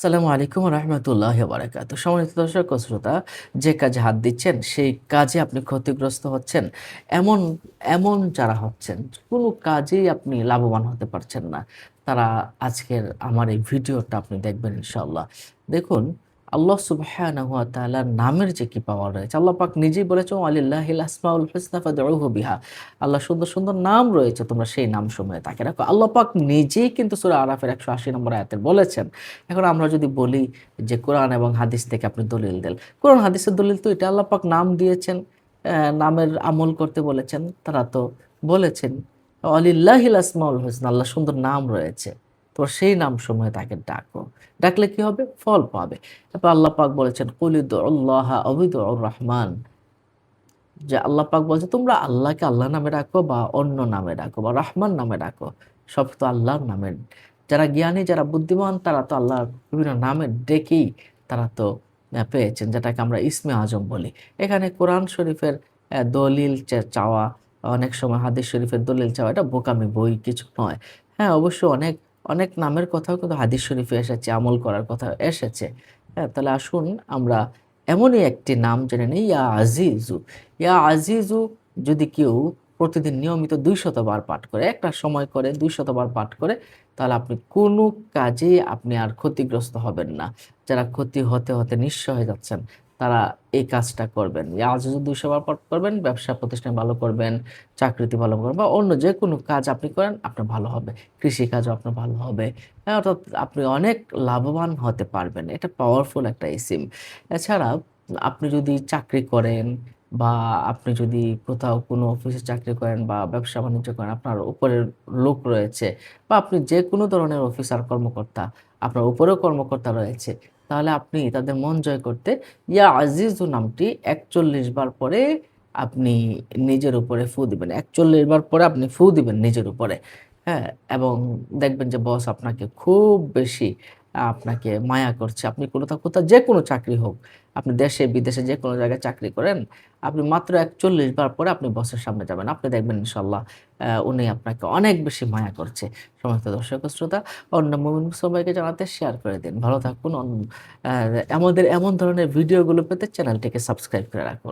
আসসালামু আলাইকুম রহমতুল্লাহ বারাকাত। সম্মানিত দর্শক ও শ্রোতা, যে কাজে হাত দিচ্ছেন সেই কাজে আপনি ক্ষতিগ্রস্ত হচ্ছেন, এমন এমন যারা হচ্ছেন, কোনো কাজেই আপনি লাভবান হতে পারছেন না, তারা আজকের আমার এই ভিডিওটা আপনি দেখবেন ইনশাআল্লাহ। দেখুন, আল্লাহ সুবহানাহু ওয়া তাআলার নামের যে কি পাওয়ার রয়েছে, আল্লাহ পাক নিজেই বলেছেন ওয়ালিল্লাহিল আসমাউল হুসনা ফাদউহু বিহা। আল্লাহ সুন্দর, সুন্দর নাম রয়েছে, তোমরা সেই নামসমূহে তাকে রাখো। আল্লাহ পাক নিজেই কিন্তু সূরা আরাফের ১৮০ নম্বর আয়াতে বলেছেন। এখন আমরা যদি বলি যে কোরআন এবং হাদিস থেকে আপনি দলিল দেন। কোরআন হাদিসের দলিল তো এটা, আল্লাহ পাক নাম দিয়েছেন, নামের আমল করতে বলেছেন। তারা তো বলেছেন ওয়ালিল্লাহিল আসমাউল হুসনা, আল্লাহর সুন্দর নাম রয়েছে। তো সেই নামসমূহে তাকে ডাকো। ডাকলে কি হবে? ফল পাবে। তারপর আল্লাহ পাক বলেছেন কুল উদউল্লাহা আও উদউর রহমান। যে আল্লাহ পাক বলছে তোমরা আল্লাহকে আল্লাহ নামে ডাকো বা অন্য নামে ডাকো বা রহমান নামে ডাকো। সব তো আল্লাহর নামে। যারা জ্ঞানী, যারা বুদ্ধিমান, তারা তো আল্লাহর বিভিন্ন নামে ডেকেই তারা তো পেয়েছেন, যেটাকে আমরা ইসমে আজম বলি। এখানে কোরআন শরীফের দলিল চাওয়া, অনেক সময় হাদিস শরীফের দলিল চাওয়া, এটা বোকামি, বই কিছু নয়। হ্যাঁ, অবশ্য অনেক, অনেক নামের কথাও কিন্তু হাদিস শরীফে এসেছে, আমল করার কথা এসেছে। হ্যাঁ, তাহলে আসুন আমরা এমনই একটি নাম জেনে নিই, ইয়া আজিজু। ইয়া আজিজু যদি কেউ প্রতিদিন নিয়মিত ২০০ বার পাঠ করে, একটা সময় করে ২০০ বার পাঠ করে, তাহলে আপনি কোনো কাজেই আপনি আর ক্ষতিগ্রস্ত হবেন না। যারা ক্ষতি হতে, হতে নিঃস্ব হয়ে যাচ্ছেন, তারা এই কাজটা করবেন। ইয়া আজিজু ২০০ বার পাঠ করবেন, ব্যবসা প্রতিষ্ঠান ভালো করবেন, চাকরিতে ভালো করবেন বা অন্য যেকোনো কাজ আপনি করেন, আপনার ভালো হবে। কৃষিকাজও আপনার ভালো হবে। হ্যাঁ, অর্থাৎ আপনি অনেক লাভবান হতে পারবেন। এটা পাওয়ারফুল একটা ইসিম। এছাড়া আপনি যদি চাকরি করেন বা আপনি যদি কোথাও কোনো অফিসে চাকরি করেন বা ব্যবসা-বাণিজ্য করেন, আপনার উপরের লোক রয়েছে বা আপনি যেকোনো ধরনের অফিসার কর্মকর্তা, আপনার উপরেও কর্মকর্তা রয়েছে। তাহলে আপনি তাদের মন জয় করতে ইয়া আজিজু নামটি ৪১ বার পরে আপনি নিজের উপরে ফু দিবেন। ৪১ বার পরে আপনি ফু দিবেন নিজের উপরে। হ্যাঁ? এবং দেখবেন যে বস আপনাকে খুব বেশি আপনাকে মায়া করছে। আপনি কোথাও যেকোনো চাকরি হোক, আপনি দেশে বিদেশে যেকোনো জায়গায় চাকরি করেন, আপনি মাত্র ৪১ বার পরে আপনি বসের সামনে যাবেন। আপনি দেখবেন ইনশাআল্লাহ উনি আপনাকে অনেক বেশি মায়া করছে। সমস্ত দর্শক ও শ্রোতা, অন্য মুমিন সবাইকে জানাতে শেয়ার করে দিন। ভালো থাকুন। আমাদের এমন ধরনের ভিডিওগুলো পেতে চ্যানেলটিকে সাবস্ক্রাইব করে রাখুন।